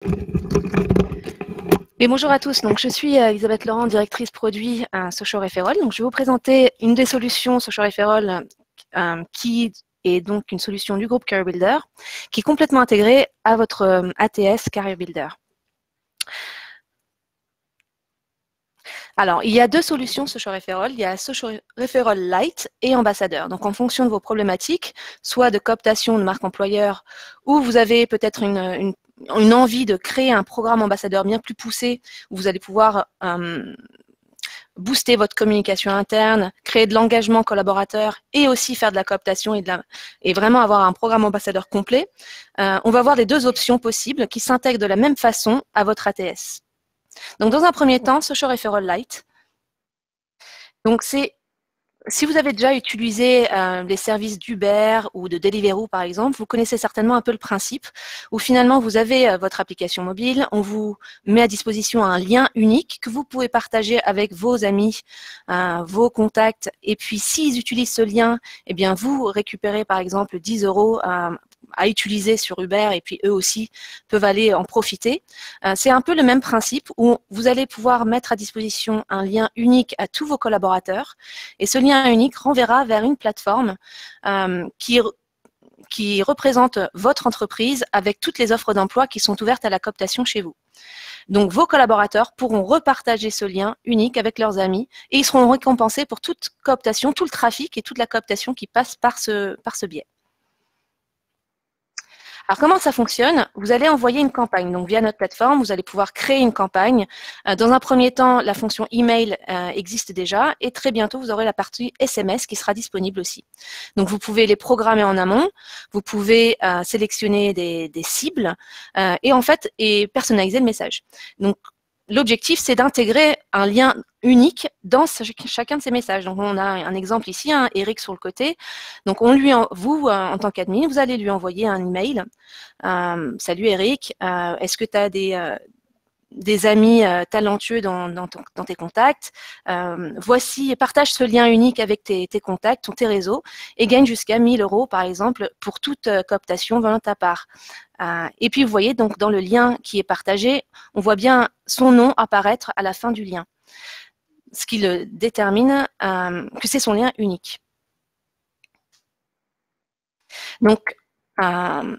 Et bonjour à tous, donc je suis Elisabeth Laurent, directrice produit à Social Referral. Donc je vais vous présenter une des solutions Social Referral qui est donc une solution du groupe Career Builder qui est complètement intégrée à votre ATS Career Builder. Alors, il y a deux solutions Social Referral. Il y a Social Referral Lite et Ambassadeur. Donc, en fonction de vos problématiques, soit de cooptation de marque employeur, ou vous avez peut-être une envie de créer un programme ambassadeur bien plus poussé, où vous allez pouvoir booster votre communication interne, créer de l'engagement collaborateur et aussi faire de la cooptation et vraiment avoir un programme ambassadeur complet. On va voir les deux options possibles qui s'intègrent de la même façon à votre ATS. Donc, dans un premier temps, Social Referral Lite. Donc, si vous avez déjà utilisé les services d'Uber ou de Deliveroo, par exemple, vous connaissez certainement un peu le principe où finalement, vous avez votre application mobile, on vous met à disposition un lien unique que vous pouvez partager avec vos amis, vos contacts. Et puis, s'ils utilisent ce lien, eh bien, vous récupérez, par exemple, 10 € à utiliser sur Uber et puis eux aussi peuvent aller en profiter. C'est un peu le même principe où vous allez pouvoir mettre à disposition un lien unique à tous vos collaborateurs et ce lien unique renverra vers une plateforme qui représente votre entreprise avec toutes les offres d'emploi qui sont ouvertes à la cooptation chez vous. Donc, vos collaborateurs pourront repartager ce lien unique avec leurs amis et ils seront récompensés pour toute cooptation, tout le trafic et toute la cooptation qui passe par ce biais. Alors, comment ça fonctionne? Vous allez envoyer une campagne. Donc, via notre plateforme, vous allez pouvoir créer une campagne. Dans un premier temps, la fonction email existe déjà et très bientôt, vous aurez la partie SMS qui sera disponible aussi. Donc, vous pouvez les programmer en amont. Vous pouvez sélectionner des cibles et personnaliser le message. Donc, l'objectif, c'est d'intégrer un lien unique dans chacun de ces messages. Donc, on a un exemple ici, Eric sur le côté. Donc, vous, en tant qu'admin, vous allez lui envoyer un email. Salut Eric, est-ce que tu as des amis talentueux dans tes contacts? Partage ce lien unique avec tes contacts, tes réseaux, et gagne jusqu'à 1 000 € par exemple pour toute cooptation venant de ta part. Et puis vous voyez donc dans le lien qui est partagé, on voit bien son nom apparaître à la fin du lien, ce qui le détermine que c'est son lien unique. Donc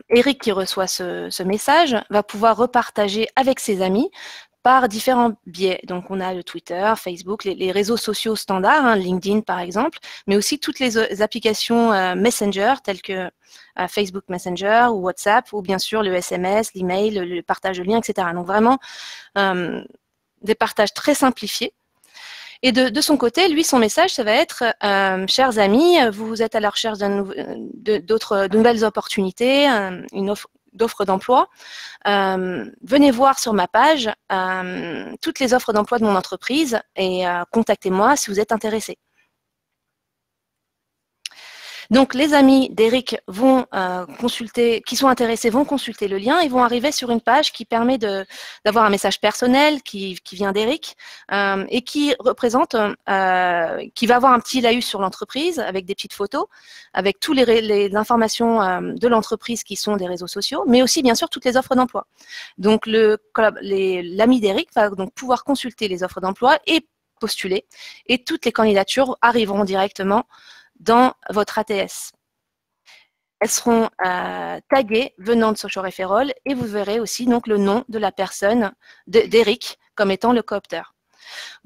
Eric qui reçoit ce message va pouvoir repartager avec ses amis par différents biais. Donc, on a le Twitter, Facebook, les réseaux sociaux standards, LinkedIn par exemple, mais aussi toutes les applications Messenger telles que Facebook Messenger ou WhatsApp, ou bien sûr le SMS, l'email, le partage de liens, etc. Donc, vraiment, des partages très simplifiés. Et de son côté, lui, son message, ça va être chers amis, vous êtes à la recherche de nouvelles opportunités, une offre d'offres d'emploi. Venez voir sur ma page toutes les offres d'emploi de mon entreprise et contactez-moi si vous êtes intéressé. Donc, les amis d'Eric vont qui sont intéressés, vont consulter le lien et vont arriver sur une page qui permet d'avoir un message personnel qui vient d'Eric et qui représente, qui va avoir un petit laïus sur l'entreprise avec des petites photos, avec toutes les informations de l'entreprise qui sont des réseaux sociaux, mais aussi, bien sûr, toutes les offres d'emploi. Donc, l'ami d'Eric va donc pouvoir consulter les offres d'emploi et postuler et toutes les candidatures arriveront directement dans votre ATS. Elles seront taguées venant de Social Referral et vous verrez aussi donc le nom de la personne d'Eric comme étant le coopteur.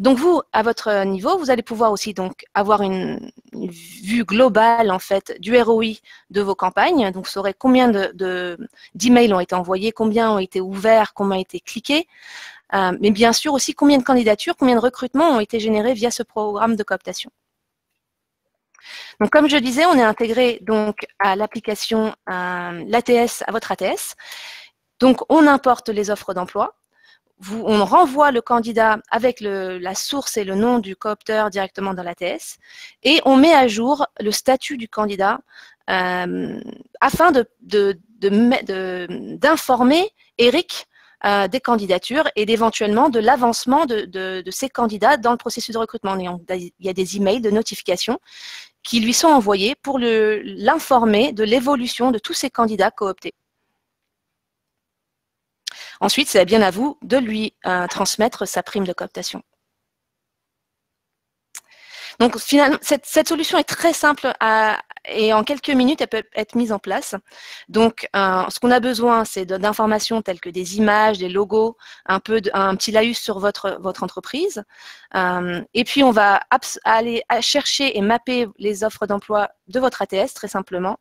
Donc vous, à votre niveau, vous allez pouvoir aussi donc avoir une vue globale en fait du ROI de vos campagnes. Donc vous saurez combien d'emails ont été envoyés, combien ont été ouverts, combien ont été cliqués, mais bien sûr aussi combien de candidatures, combien de recrutements ont été générés via ce programme de cooptation. Donc, comme je disais, on est intégré donc à l'application l'ATS, à votre ATS. Donc, on importe les offres d'emploi. On renvoie le candidat avec la source et le nom du coopteur directement dans l'ATS et on met à jour le statut du candidat afin d'informer Eric des candidatures et d'éventuellement de l'avancement de ces candidats dans le processus de recrutement. Il y a des emails de notification qui lui sont envoyés pour l'informer de l'évolution de tous ces candidats cooptés. Ensuite, c'est bien à vous de lui transmettre sa prime de cooptation. Donc finalement, cette solution est très simple et en quelques minutes, elle peut être mise en place. Donc, ce qu'on a besoin, c'est d'informations telles que des images, des logos, un petit laïus sur votre entreprise. Et puis, on va aller chercher et mapper les offres d'emploi de votre ATS, très simplement.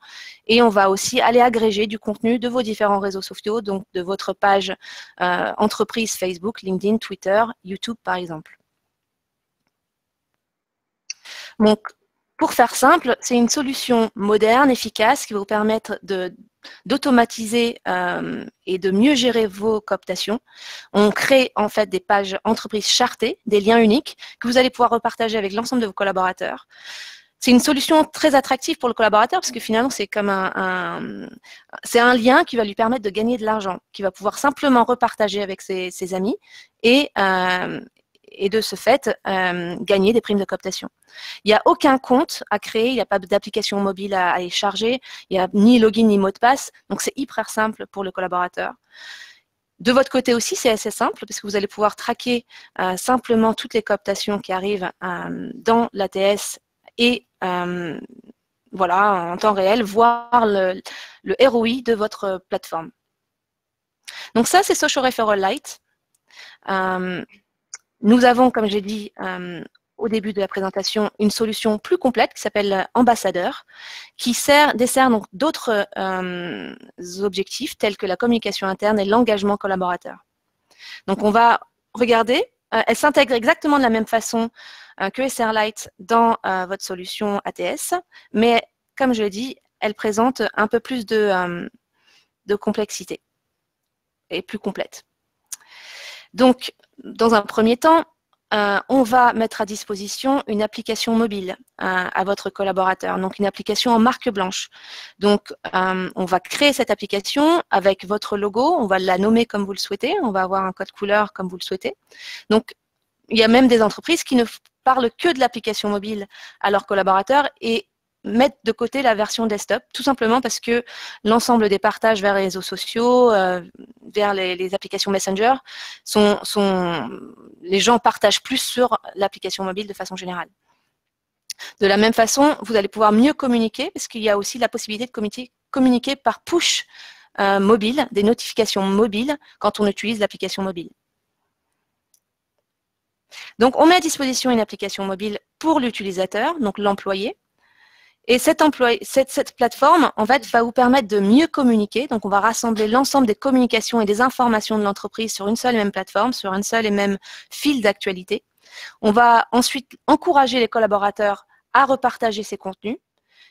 Et on va aussi aller agréger du contenu de vos différents réseaux sociaux, donc de votre page entreprise Facebook, LinkedIn, Twitter, YouTube, par exemple. Donc, pour faire simple, c'est une solution moderne, efficace, qui va vous permettre d'automatiser et de mieux gérer vos cooptations. On crée en fait des pages entreprises chartées, des liens uniques que vous allez pouvoir repartager avec l'ensemble de vos collaborateurs. C'est une solution très attractive pour le collaborateur parce que finalement, c'est comme c'est un lien qui va lui permettre de gagner de l'argent, qui va pouvoir simplement repartager avec ses amis et de ce fait, gagner des primes de cooptation. Il n'y a aucun compte à créer, il n'y a pas d'application mobile à y charger, il n'y a ni login ni mot de passe, donc c'est hyper simple pour le collaborateur. De votre côté aussi, c'est assez simple parce que vous allez pouvoir traquer simplement toutes les cooptations qui arrivent dans l'ATS et voilà, en temps réel, voir le ROI de votre plateforme. Donc ça, c'est Social Referral Lite. Nous avons, comme j'ai dit au début de la présentation, une solution plus complète qui s'appelle Ambassadeur, qui dessert donc d'autres objectifs tels que la communication interne et l'engagement collaborateur. Donc, on va regarder. Elle s'intègre exactement de la même façon que SRLite dans votre solution ATS, mais comme je l'ai dit, elle présente un peu plus de complexité et plus complète. Donc, dans un premier temps, on va mettre à disposition une application mobile à votre collaborateur, donc une application en marque blanche. Donc, on va créer cette application avec votre logo, on va la nommer comme vous le souhaitez, on va avoir un code couleur comme vous le souhaitez. Donc, il y a même des entreprises qui ne parlent que de l'application mobile à leurs collaborateurs et mettre de côté la version desktop, tout simplement parce que l'ensemble des partages vers les réseaux sociaux, vers les applications Messenger, les gens partagent plus sur l'application mobile de façon générale. De la même façon, vous allez pouvoir mieux communiquer, parce qu'il y a aussi la possibilité de communiquer par push mobile, des notifications mobiles, quand on utilise l'application mobile. Donc, on met à disposition une application mobile pour l'utilisateur, donc l'employé. Et cette plateforme, en fait, va vous permettre de mieux communiquer. Donc, on va rassembler l'ensemble des communications et des informations de l'entreprise sur une seule et même plateforme, sur un seul et même fil d'actualité. On va ensuite encourager les collaborateurs à repartager ces contenus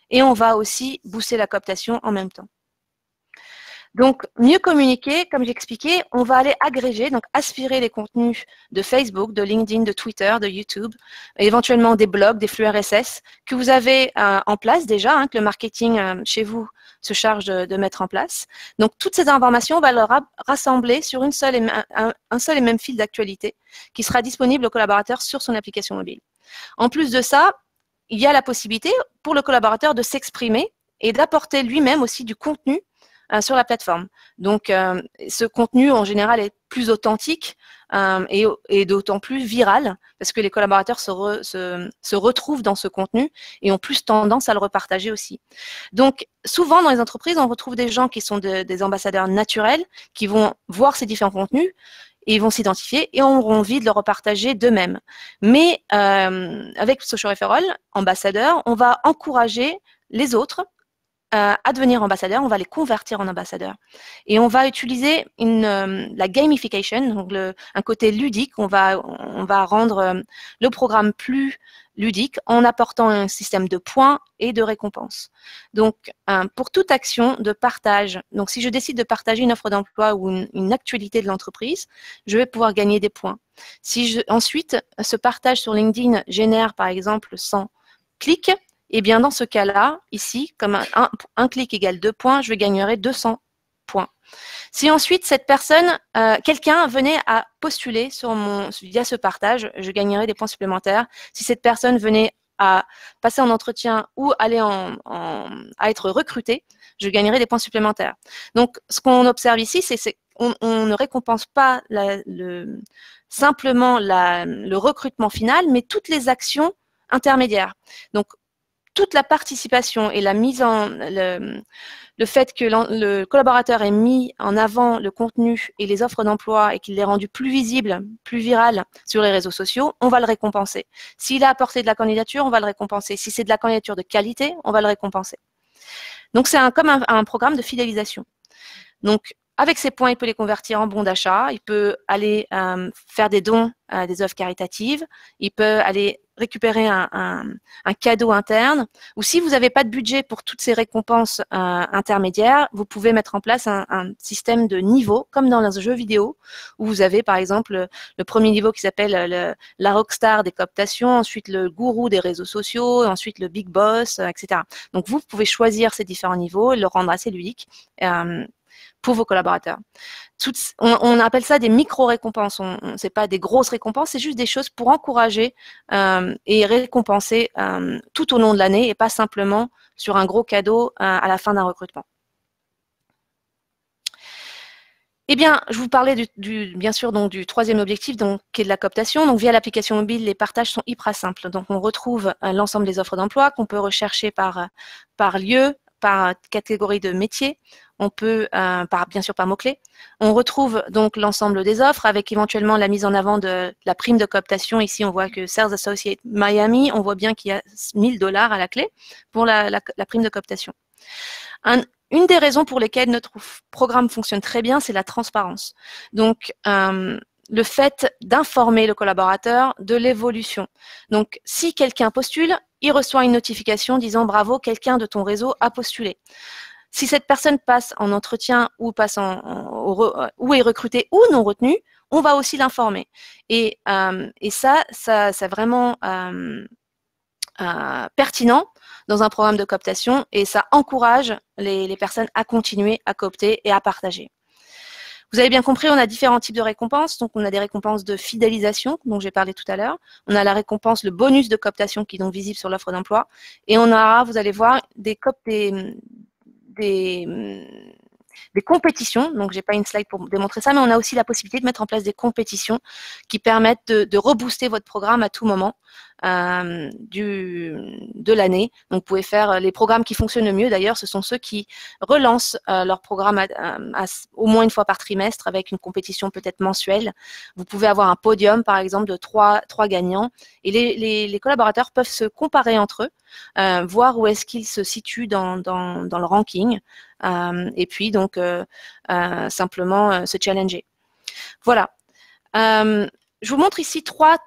et on va aussi booster la cooptation en même temps. Donc, mieux communiquer, comme j'expliquais, on va aller agréger, donc aspirer les contenus de Facebook, de LinkedIn, de Twitter, de YouTube, éventuellement des blogs, des flux RSS que vous avez en place déjà, que le marketing chez vous se charge de mettre en place. Donc, toutes ces informations, on va les rassembler sur un seul et même fil d'actualité qui sera disponible au collaborateur sur son application mobile. En plus de ça, il y a la possibilité pour le collaborateur de s'exprimer et d'apporter lui-même aussi du contenu sur la plateforme. Donc, ce contenu, en général, est plus authentique et d'autant plus viral parce que les collaborateurs se retrouvent dans ce contenu et ont plus tendance à le repartager aussi. Donc, souvent, dans les entreprises, on retrouve des gens qui sont des ambassadeurs naturels qui vont voir ces différents contenus et ils vont s'identifier et auront envie de le repartager d'eux-mêmes. Mais avec Social Referral, ambassadeur, on va encourager les autres à devenir ambassadeurs, on va les convertir en ambassadeurs. Et on va utiliser la gamification, donc un côté ludique. On va rendre le programme plus ludique en apportant un système de points et de récompenses. Donc, pour toute action de partage, donc si je décide de partager une offre d'emploi ou une actualité de l'entreprise, je vais pouvoir gagner des points. Ensuite, ce partage sur LinkedIn génère par exemple 100 clics, et bien dans ce cas-là, ici, comme un clic égale 2 points, je gagnerai 200 points. Si ensuite cette personne, quelqu'un venait à postuler via ce partage, je gagnerai des points supplémentaires. Si cette personne venait à passer en entretien ou aller à être recruté, je gagnerai des points supplémentaires. Donc, ce qu'on observe ici, c'est on ne récompense pas simplement le recrutement final, mais toutes les actions intermédiaires. Donc, toute la participation et la mise en le fait que le collaborateur ait mis en avant le contenu et les offres d'emploi et qu'il l'ait rendu plus visible, plus viral sur les réseaux sociaux, on va le récompenser. S'il a apporté de la candidature, on va le récompenser. Si c'est de la candidature de qualité, on va le récompenser. Donc, c'est comme un programme de fidélisation. Donc, avec ces points, il peut les convertir en bons d'achat, il peut aller faire des dons à des œuvres caritatives, il peut aller récupérer un cadeau interne, ou si vous n'avez pas de budget pour toutes ces récompenses intermédiaires, vous pouvez mettre en place un système de niveaux, comme dans un jeu vidéo, où vous avez par exemple le premier niveau qui s'appelle la rockstar des cooptations, ensuite le gourou des réseaux sociaux, ensuite le big boss, etc. Donc vous pouvez choisir ces différents niveaux et le rendre assez ludique pour vos collaborateurs. On appelle ça des micro-récompenses. Ce n'est pas des grosses récompenses, c'est juste des choses pour encourager et récompenser tout au long de l'année et pas simplement sur un gros cadeau à la fin d'un recrutement. Eh bien, je vous parlais bien sûr donc, du troisième objectif, donc, qui est de la cooptation. Donc, via l'application mobile, les partages sont hyper simples. Donc, on retrouve l'ensemble des offres d'emploi qu'on peut rechercher par lieu, par catégorie de métier. On peut, bien sûr, par mots-clés. On retrouve donc l'ensemble des offres avec éventuellement la mise en avant de la prime de cooptation. Ici, on voit que Sales Associate Miami, on voit bien qu'il y a $1000 à la clé pour la prime de cooptation. Une des raisons pour lesquelles notre programme fonctionne très bien, c'est la transparence. Donc, le fait d'informer le collaborateur de l'évolution. Donc, si quelqu'un postule, il reçoit une notification disant « Bravo, quelqu'un de ton réseau a postulé ». Si cette personne passe en entretien ou passe ou est recrutée ou non retenue, on va aussi l'informer. Et ça c'est vraiment pertinent dans un programme de cooptation et ça encourage les personnes à continuer à coopter et à partager. Vous avez bien compris, on a différents types de récompenses. Donc, on a des récompenses de fidélisation, dont j'ai parlé tout à l'heure. On a la récompense, le bonus de cooptation qui est donc visible sur l'offre d'emploi. Et on aura, vous allez voir, des compétitions. Donc, je n'ai pas une slide pour démontrer ça, mais on a aussi la possibilité de mettre en place des compétitions qui permettent de rebooster votre programme à tout moment de l'année. Donc, vous pouvez faire les programmes qui fonctionnent le mieux. D'ailleurs, ce sont ceux qui relancent leur programme au moins une fois par trimestre avec une compétition peut-être mensuelle. Vous pouvez avoir un podium, par exemple, de trois gagnants. Et les collaborateurs peuvent se comparer entre eux, voir où est-ce qu'ils se situent dans le ranking. Et puis, donc, simplement se challenger. Voilà. Je vous montre ici trois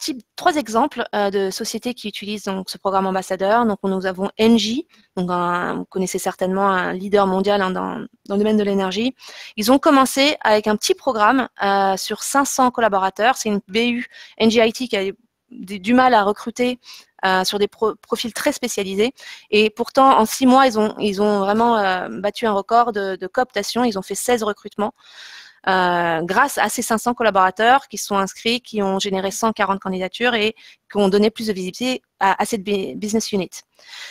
exemples de sociétés qui utilisent donc, ce programme ambassadeur. Donc, nous avons Engie, donc vous connaissez certainement un leader mondial dans le domaine de l'énergie. Ils ont commencé avec un petit programme sur 500 collaborateurs. C'est une BU Engie IT qui a du mal à recruter sur des profils très spécialisés. Et pourtant, en 6 mois, ils ont vraiment battu un record de cooptation. Ils ont fait 16 recrutements. Grâce à ces 500 collaborateurs qui sont inscrits, qui ont généré 140 candidatures et qui ont donné plus de visibilité à cette business unit.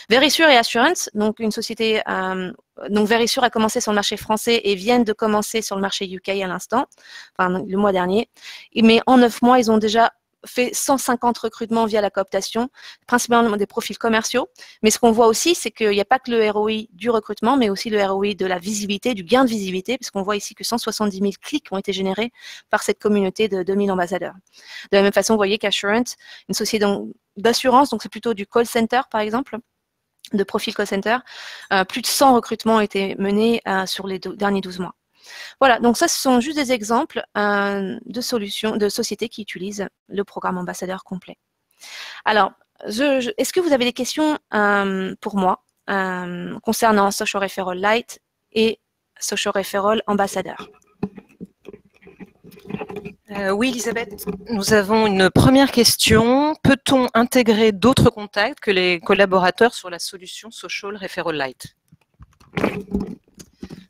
Verisure et Assurance, donc une société, donc Verisure a commencé sur le marché français et viennent de commencer sur le marché UK à l'instant, enfin le mois dernier. Mais en 9 mois, ils ont déjà fait 150 recrutements via la cooptation, principalement des profils commerciaux. Mais ce qu'on voit aussi, c'est qu'il n'y a pas que le ROI du recrutement, mais aussi le ROI de la visibilité, du gain de visibilité, puisqu'on voit ici que 170 000 clics ont été générés par cette communauté de 2000 ambassadeurs. De la même façon, vous voyez qu'Assurance, une société d'assurance, donc c'est plutôt du call center, par exemple, de profil call center, plus de 100 recrutements ont été menés sur les derniers 12 mois. Voilà, donc ça, ce sont juste des exemples de solutions, de sociétés qui utilisent le programme ambassadeur complet. Alors, est-ce que vous avez des questions pour moi concernant Social Referral Lite et Social Referral Ambassadeur? Oui, Elisabeth, nous avons une première question. Peut-on intégrer d'autres contacts que les collaborateurs sur la solution Social Referral Lite?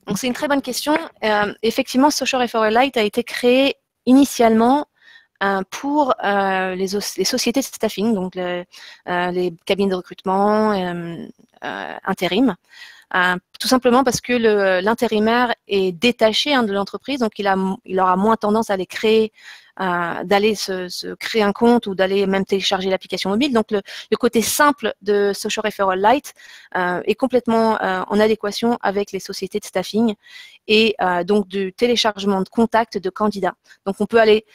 Donc, c'est une très bonne question. Effectivement, Social Referral Lite a été créé initialement pour les sociétés de staffing, donc les cabines de recrutement, intérim. Tout simplement parce que l'intérimaire est détaché de l'entreprise, donc il aura moins tendance à aller créer, d'aller se créer un compte ou d'aller même télécharger l'application mobile. Donc le côté simple de Social Referral Lite est complètement en adéquation avec les sociétés de staffing et donc du téléchargement de contacts de candidats. Donc on peut aller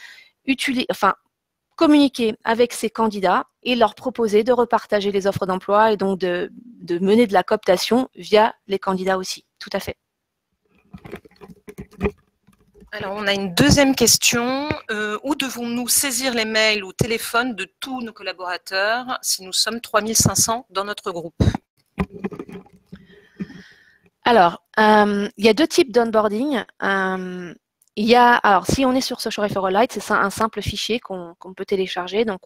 communiquer avec ces candidats et leur proposer de repartager les offres d'emploi et donc de mener de la cooptation via les candidats aussi. Tout à fait. Alors, on a une deuxième question. Où devons-nous saisir les mails ou téléphones de tous nos collaborateurs si nous sommes 3500 dans notre groupe? Alors, il y a deux types d'onboarding. Alors, si on est sur Social Referral Lite, c'est un simple fichier qu'on peut télécharger. Donc,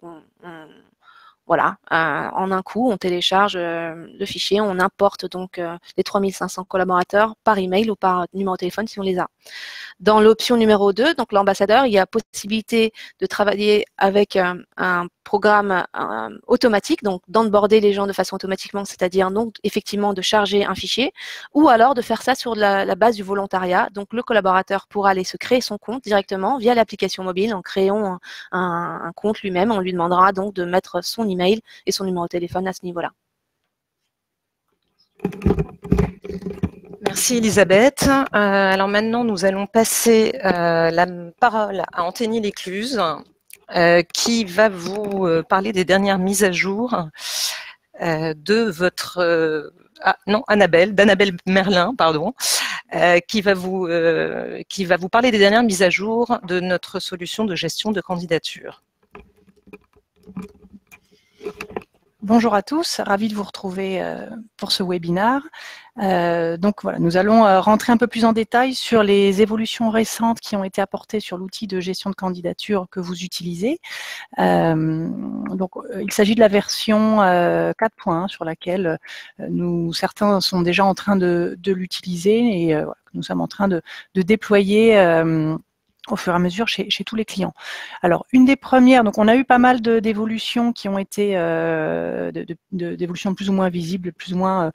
voilà, en un coup, on télécharge le fichier, on importe donc les 3500 collaborateurs par email ou par numéro de téléphone si on les a. Dans l'option numéro 2, donc l'ambassadeur, il y a possibilité de travailler avec un programme automatique, donc d'onboarder les gens de façon automatiquement, c'est-à-dire donc effectivement de charger un fichier, ou alors de faire ça sur la base du volontariat. Donc le collaborateur pourra aller se créer son compte directement via l'application mobile en créant un compte lui-même. On lui demandera donc de mettre son email et son numéro de téléphone à ce niveau-là. Merci Elisabeth. Alors maintenant, nous allons passer la parole à Anthony Lécluse qui va vous parler des dernières mises à jour de votre... d'Annabelle Merlin, pardon, qui va vous parler des dernières mises à jour de notre solution de gestion de candidature. Bonjour à tous, ravi de vous retrouver pour ce webinaire. Donc voilà, nous allons rentrer un peu plus en détail sur les évolutions récentes qui ont été apportées sur l'outil de gestion de candidature que vous utilisez. Donc il s'agit de la version 4.1 sur laquelle certains sont déjà en train de l'utiliser et voilà, nous sommes en train de déployer au fur et à mesure chez tous les clients. Alors, une des premières, donc on a eu pas mal d'évolutions qui ont été, d'évolutions plus ou moins visibles, plus ou moins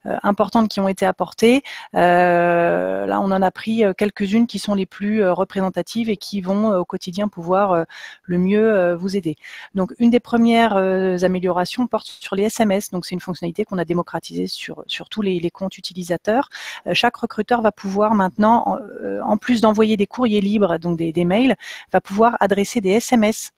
importantes qui ont été apportées. Là, on en a pris quelques-unes qui sont les plus représentatives et qui vont au quotidien pouvoir le mieux vous aider. Donc, une des premières améliorations porte sur les SMS. Donc, c'est une fonctionnalité qu'on a démocratisée sur tous les comptes utilisateurs. Chaque recruteur va pouvoir maintenant, en plus d'envoyer des courriers libres, donc des mails, va pouvoir adresser des SMS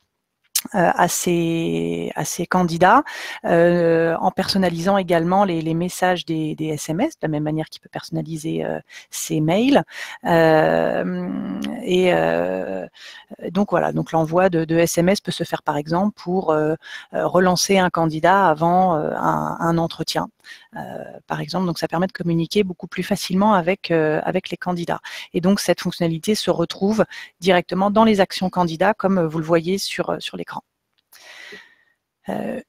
à ces candidats en personnalisant également les messages des SMS de la même manière qu'il peut personnaliser ses mails donc voilà, donc l'envoi de SMS peut se faire par exemple pour relancer un candidat avant un entretien par exemple, donc ça permet de communiquer beaucoup plus facilement avec les candidats et donc cette fonctionnalité se retrouve directement dans les actions candidats comme vous le voyez sur l'écran.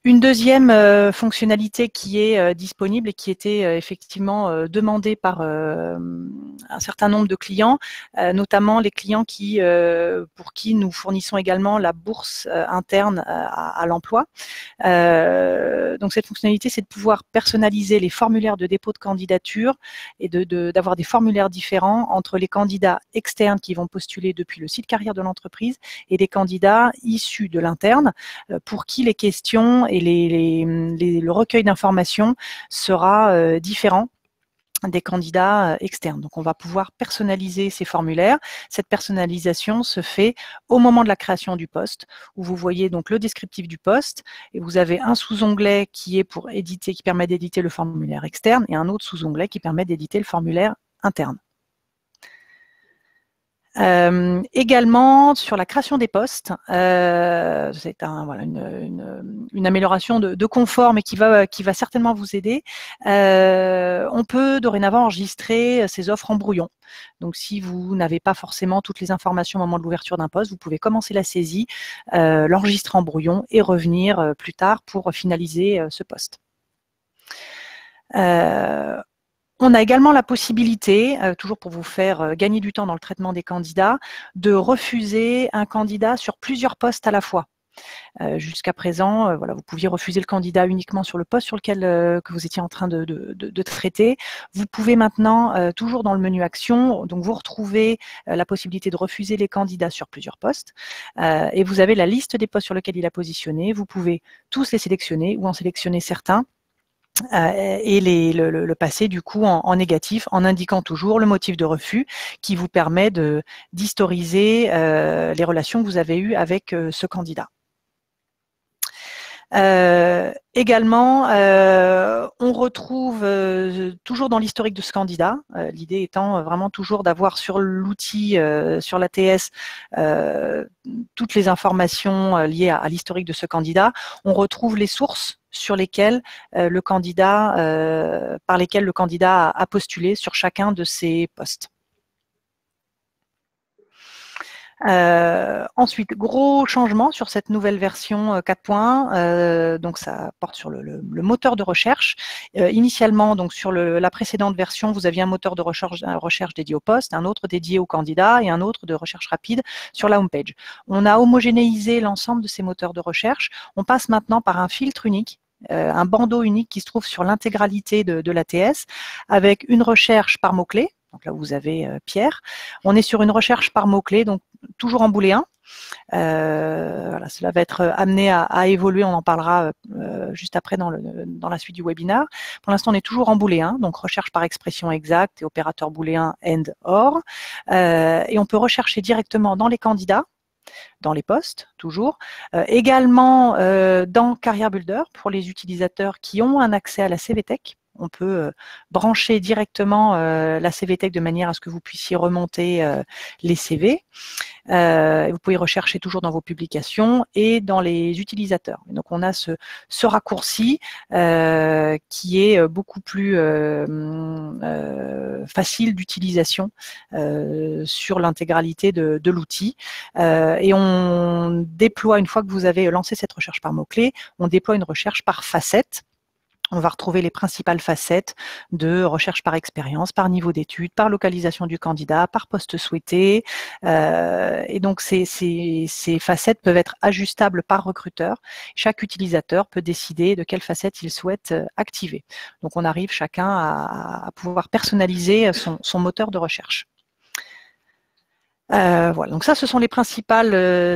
Une deuxième fonctionnalité qui est disponible et qui était effectivement demandée par un certain nombre de clients, notamment les clients pour qui nous fournissons également la bourse interne à l'emploi. Donc cette fonctionnalité, c'est de pouvoir personnaliser les formulaires de dépôt de candidature et d'avoir des formulaires différents entre les candidats externes qui vont postuler depuis le site carrière de l'entreprise et les candidats issus de l'interne pour qui les questions et le recueil d'informations sera différent des candidats externes. Donc, on va pouvoir personnaliser ces formulaires. Cette personnalisation se fait au moment de la création du poste, où vous voyez donc le descriptif du poste, et vous avez un sous-onglet qui permet d'éditer le formulaire externe, et un autre sous-onglet qui permet d'éditer le formulaire interne. Également sur la création des postes, c'est une amélioration de confort, mais qui va certainement vous aider. On peut dorénavant enregistrer ces offres en brouillon. Donc, si vous n'avez pas forcément toutes les informations au moment de l'ouverture d'un poste, vous pouvez commencer la saisie, l'enregistrer en brouillon et revenir plus tard pour finaliser ce poste. On a également la possibilité, toujours pour vous faire gagner du temps dans le traitement des candidats, de refuser un candidat sur plusieurs postes à la fois. Jusqu'à présent, voilà, vous pouviez refuser le candidat uniquement sur le poste sur lequel que vous étiez en train de traiter. Vous pouvez maintenant, toujours dans le menu Action, donc vous retrouvez la possibilité de refuser les candidats sur plusieurs postes et vous avez la liste des postes sur lesquels il a positionné. Vous pouvez tous les sélectionner ou en sélectionner certains. Et le passer du coup en négatif en indiquant toujours le motif de refus qui vous permet d'historiser les relations que vous avez eues avec ce candidat. Également, on retrouve toujours dans l'historique de ce candidat, l'idée étant vraiment toujours d'avoir sur l'outil, sur l'ATS, toutes les informations liées à l'historique de ce candidat. On retrouve les sources sur lesquelles le candidat, par lesquelles le candidat a postulé sur chacun de ces postes. Ensuite, gros changement sur cette nouvelle version 4.1, donc ça porte sur le moteur de recherche. Initialement, donc sur la précédente version, vous aviez un moteur de recherche dédié au poste, un autre dédié au candidat et un autre de recherche rapide sur la homepage. On a homogénéisé l'ensemble de ces moteurs de recherche. On passe maintenant par un filtre unique, un bandeau unique qui se trouve sur l'intégralité de l'ATS avec une recherche par mots-clés. Donc là, vous avez Pierre. On est sur une recherche par mots-clés, donc toujours en booléen. Voilà, cela va être amené à évoluer, on en parlera juste après dans la suite du webinaire. Pour l'instant, on est toujours en booléen, donc recherche par expression exacte et opérateur booléen AND OR. Et on peut rechercher directement dans les candidats, dans les postes, toujours. Également dans Career Builder, pour les utilisateurs qui ont un accès à la CVTech. On peut brancher directement la CVTech de manière à ce que vous puissiez remonter les CV. Vous pouvez rechercher toujours dans vos publications et dans les utilisateurs. Et donc, on a ce raccourci qui est beaucoup plus facile d'utilisation sur l'intégralité de l'outil. Et on déploie, une fois que vous avez lancé cette recherche par mots-clés, on déploie une recherche par facette. On va retrouver les principales facettes de recherche par expérience, par niveau d'études, par localisation du candidat, par poste souhaité. Et donc, ces facettes peuvent être ajustables par recruteur. Chaque utilisateur peut décider de quelle facette il souhaite activer. Donc, on arrive chacun à pouvoir personnaliser son moteur de recherche. Voilà, donc ça, ce sont les principales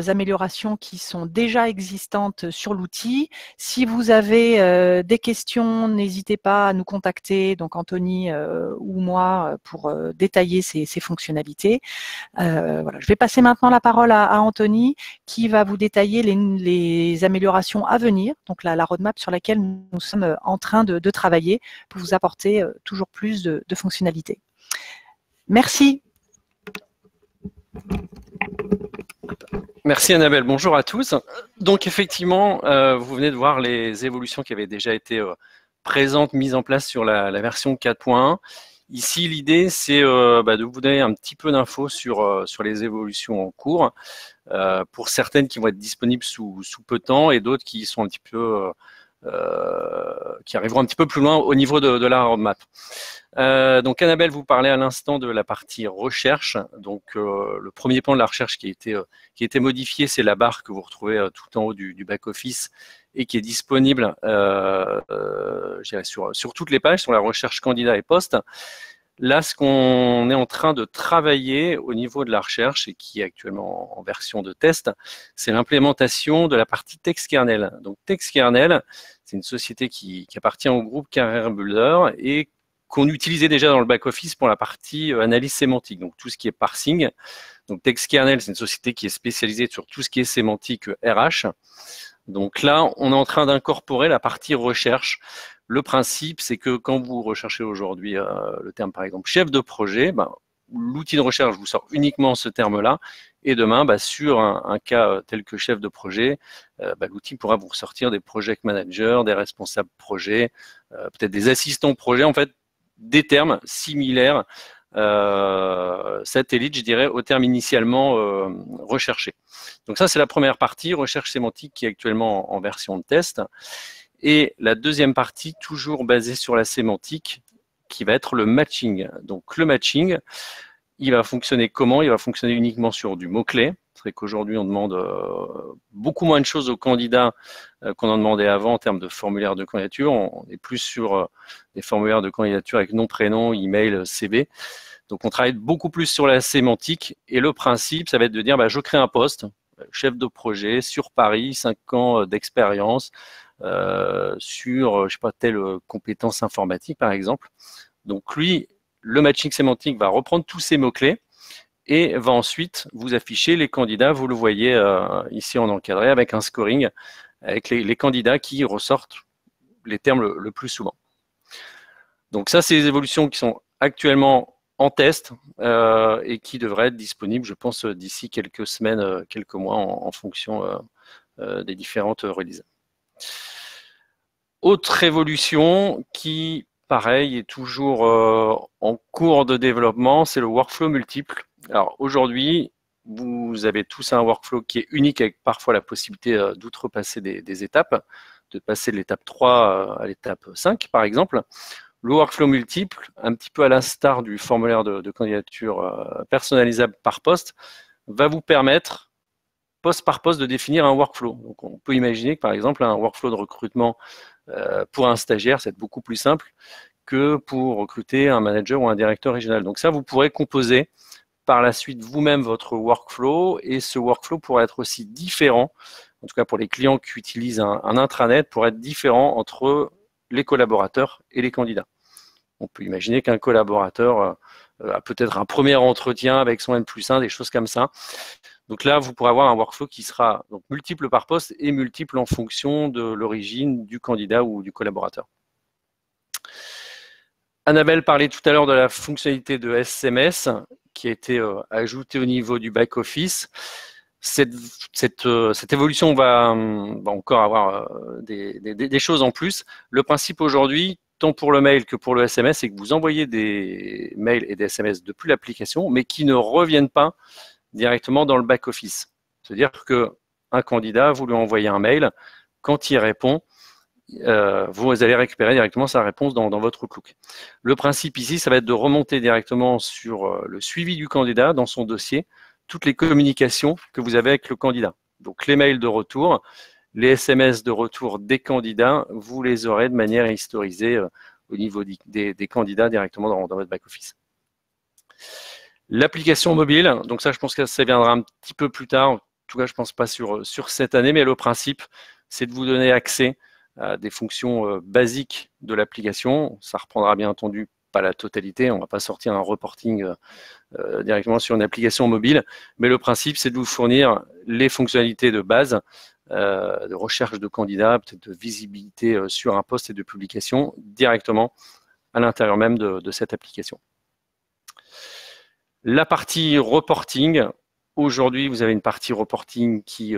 améliorations qui sont déjà existantes sur l'outil. Si vous avez des questions, n'hésitez pas à nous contacter, donc Anthony ou moi, pour détailler ces fonctionnalités. Voilà, je vais passer maintenant la parole à Anthony, qui va vous détailler les améliorations à venir, donc la roadmap sur laquelle nous sommes en train de travailler pour vous apporter toujours plus de fonctionnalités. Merci. Merci Annabelle, bonjour à tous. Donc effectivement, vous venez de voir les évolutions qui avaient déjà été présentes, mises en place sur la version 4.1. Ici, l'idée, c'est de vous donner un petit peu d'infos sur les évolutions en cours, pour certaines qui vont être disponibles sous peu de temps et d'autres qui sont un petit peu qui arriveront un petit peu plus loin au niveau de la roadmap. Donc Annabelle vous parlait à l'instant de la partie recherche. Donc le premier pan de la recherche qui a été modifié, c'est la barre que vous retrouvez tout en haut du back-office et qui est disponible sur toutes les pages, sur la recherche candidat et poste. Là, ce qu'on est en train de travailler au niveau de la recherche et qui est actuellement en version de test, c'est l'implémentation de la partie TextKernel. Donc TextKernel, c'est une société qui appartient au groupe Career Builder et qu'on utilisait déjà dans le back-office pour la partie analyse sémantique, donc tout ce qui est parsing. Donc TextKernel, c'est une société qui est spécialisée sur tout ce qui est sémantique RH. Donc là, on est en train d'incorporer la partie recherche. Le principe, c'est que quand vous recherchez aujourd'hui le terme, par exemple, chef de projet, l'outil de recherche vous sort uniquement ce terme-là. Et demain, sur un cas tel que chef de projet, l'outil pourra vous ressortir des project managers, des responsables projet, peut-être des assistants projet, en fait, des termes similaires, satellites, je dirais, au terme initialement recherché. Donc ça, c'est la première partie, recherche sémantique, qui est actuellement en version de test. Et la deuxième partie, toujours basée sur la sémantique, qui va être le matching. Donc le matching, il va fonctionner comment? Il va fonctionner uniquement sur du mot-clé. C'est qu'aujourd'hui, on demande beaucoup moins de choses aux candidats qu'on en demandait avant en termes de formulaire de candidature. On est plus sur des formulaires de candidature avec nom, prénom, email, CV. Donc, on travaille beaucoup plus sur la sémantique. Et le principe, ça va être de dire, je crée un poste, chef de projet, sur Paris, 5 ans d'expérience, sur, je sais pas, telle compétence informatique, par exemple. Donc, lui, le matching sémantique va reprendre tous ces mots-clés et va ensuite vous afficher les candidats. Vous le voyez ici en encadré avec un scoring, avec les candidats qui ressortent les termes le plus souvent. Donc ça, c'est les évolutions qui sont actuellement en test et qui devraient être disponibles, je pense, d'ici quelques semaines, quelques mois en fonction des différentes releases. Autre évolution qui, pareil, est toujours en cours de développement, c'est le workflow multiple. Alors aujourd'hui, vous avez tous un workflow qui est unique avec parfois la possibilité d'outrepasser des étapes, de passer de l'étape 3 à l'étape 5 par exemple. Le workflow multiple, un petit peu à l'instar du formulaire de candidature personnalisable par poste, va vous permettre poste par poste de définir un workflow. Donc on peut imaginer que par exemple un workflow de recrutement pour un stagiaire, c'est beaucoup plus simple que pour recruter un manager ou un directeur régional. Donc ça, vous pourrez composer par la suite vous-même votre workflow et ce workflow pourra être aussi différent, en tout cas pour les clients qui utilisent un intranet, pour être différent entre les collaborateurs et les candidats. On peut imaginer qu'un collaborateur a peut-être un premier entretien avec son N+1, des choses comme ça. Donc là, vous pourrez avoir un workflow qui sera donc multiple par poste et multiple en fonction de l'origine du candidat ou du collaborateur. Annabelle parlait tout à l'heure de la fonctionnalité de SMS qui a été ajoutée au niveau du back-office. Cette évolution va encore avoir des choses en plus. Le principe aujourd'hui, tant pour le mail que pour le SMS, c'est que vous envoyez des mails et des SMS depuis l'application, mais qui ne reviennent pas directement dans le back-office. C'est-à-dire qu'un candidat, vous lui envoyez un mail, quand il répond, vous allez récupérer directement sa réponse dans votre Outlook. Le principe ici, ça va être de remonter directement sur le suivi du candidat dans son dossier, toutes les communications que vous avez avec le candidat. Donc les mails de retour, les SMS de retour des candidats, vous les aurez de manière historisée au niveau des candidats directement dans votre back-office. L'application mobile, donc ça je pense que ça viendra un petit peu plus tard, en tout cas je ne pense pas sur cette année, mais le principe c'est de vous donner accès à des fonctions basiques de l'application. Ça reprendra bien entendu pas la totalité, on ne va pas sortir un reporting directement sur une application mobile, mais le principe c'est de vous fournir les fonctionnalités de base, de recherche de candidats, peut-être de visibilité sur un poste et de publication directement à l'intérieur même de cette application. La partie reporting, aujourd'hui vous avez une partie reporting qui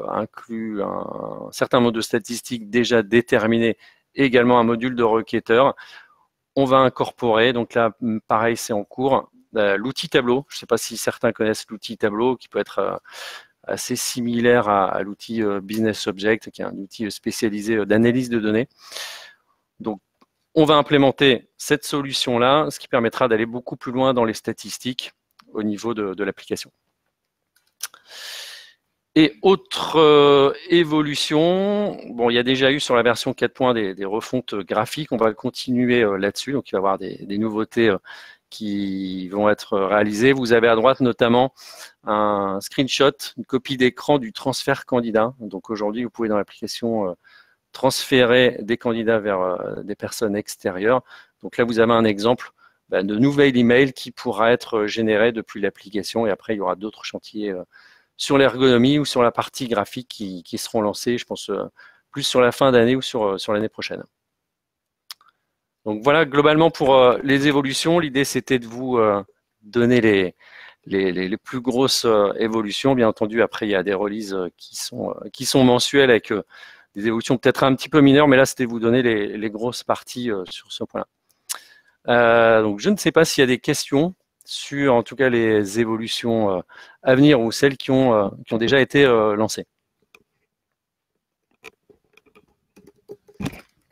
inclut un certain nombre de statistiques déjà déterminées, et également un module de requêteur. On va incorporer, donc là pareil c'est en cours, l'outil Tableau. Je ne sais pas si certains connaissent l'outil Tableau qui peut être assez similaire à l'outil Business Object, qui est un outil spécialisé d'analyse de données. Donc on va implémenter cette solution-là, ce qui permettra d'aller beaucoup plus loin dans les statistiques au niveau de l'application. Et autre évolution, bon, il y a déjà eu sur la version 4.1 des refontes graphiques, on va continuer là-dessus, donc il va y avoir des nouveautés qui vont être réalisées. Vous avez à droite notamment un screenshot, une copie d'écran du transfert candidat. Donc aujourd'hui, vous pouvez dans l'application transférer des candidats vers des personnes extérieures. Donc là, vous avez un exemple de nouvel email qui pourra être généré depuis l'application et après, il y aura d'autres chantiers sur l'ergonomie ou sur la partie graphique qui seront lancés, je pense, plus sur la fin d'année ou sur l'année prochaine. Donc voilà, globalement pour les évolutions, l'idée c'était de vous donner les plus grosses évolutions. Bien entendu, après il y a des releases qui sont mensuelles avec des évolutions peut-être un petit peu mineures, mais là c'était vous donner les grosses parties sur ce point-là. Donc je ne sais pas s'il y a des questions sur en tout cas les évolutions à venir ou celles qui ont déjà été lancées.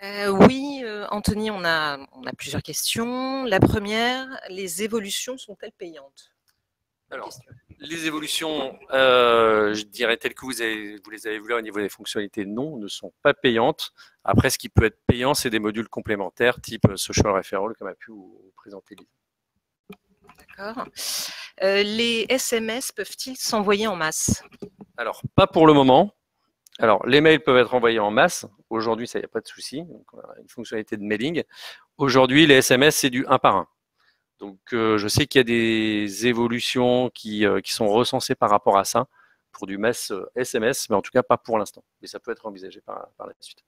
Oui, Anthony, on a plusieurs questions. La première, les évolutions sont-elles payantes? Alors, les évolutions, je dirais telles que vous les avez vues là au niveau des fonctionnalités, non, ne sont pas payantes. Après, ce qui peut être payant, c'est des modules complémentaires type Social Referral, comme a pu vous présenter Lise. D'accord. Les SMS peuvent-ils s'envoyer en masse? Alors, pas pour le moment. Alors, les mails peuvent être envoyés en masse. Aujourd'hui, ça, il n'y a pas de souci. Donc, on a une fonctionnalité de mailing. Aujourd'hui, les SMS, c'est du 1 par 1. Donc, je sais qu'il y a des évolutions qui sont recensées par rapport à ça pour du mass SMS, mais en tout cas pas pour l'instant. Mais ça peut être envisagé par la suite.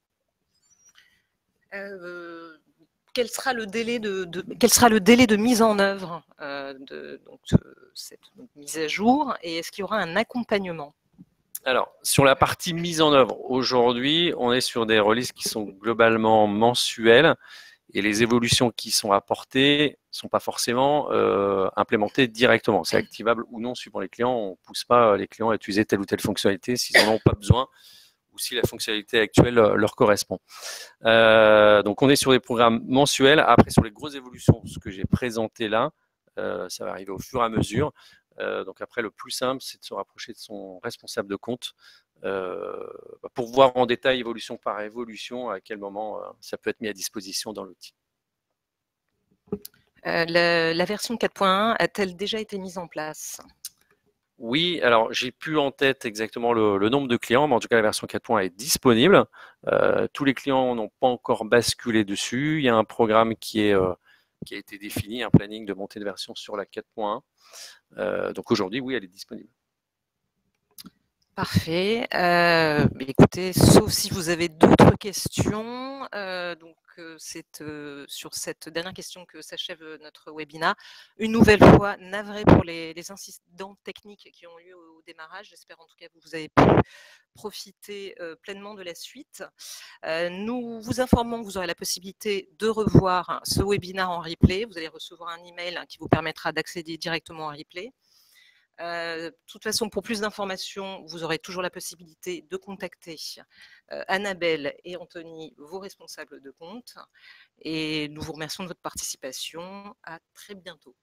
Quel sera le délai de mise en œuvre de cette mise à jour, et est-ce qu'il y aura un accompagnement? Alors, sur la partie mise en œuvre, aujourd'hui, on est sur des releases qui sont globalement mensuelles. Et les évolutions qui sont apportées ne sont pas forcément implémentées directement. C'est activable ou non suivant les clients. On ne pousse pas les clients à utiliser telle ou telle fonctionnalité s'ils n'en ont pas besoin ou si la fonctionnalité actuelle leur correspond. Donc, on est sur des programmes mensuels. Après, sur les grosses évolutions, ce que j'ai présenté là, ça va arriver au fur et à mesure. Donc, après, le plus simple, c'est de se rapprocher de son responsable de compte pour voir en détail, évolution par évolution, à quel moment ça peut être mis à disposition dans l'outil. La version 4.1 a-t-elle déjà été mise en place? Oui, alors j'ai plus en tête exactement le nombre de clients, mais en tout cas la version 4.1 est disponible. Tous les clients n'ont pas encore basculé dessus. Il y a un programme qui a été défini, un planning de montée de version sur la 4.1. Donc aujourd'hui, oui, elle est disponible. Parfait. Écoutez, sauf si vous avez d'autres questions, c'est sur cette dernière question que s'achève notre webinaire. Une nouvelle fois, navré pour les incidents techniques qui ont lieu au démarrage. J'espère en tout cas que vous avez pu profiter pleinement de la suite. Nous vous informons que vous aurez la possibilité de revoir ce webinaire en replay. Vous allez recevoir un email qui vous permettra d'accéder directement en replay. De toute façon, pour plus d'informations, vous aurez toujours la possibilité de contacter Annabelle et Anthony, vos responsables de compte. Et nous vous remercions de votre participation. À très bientôt.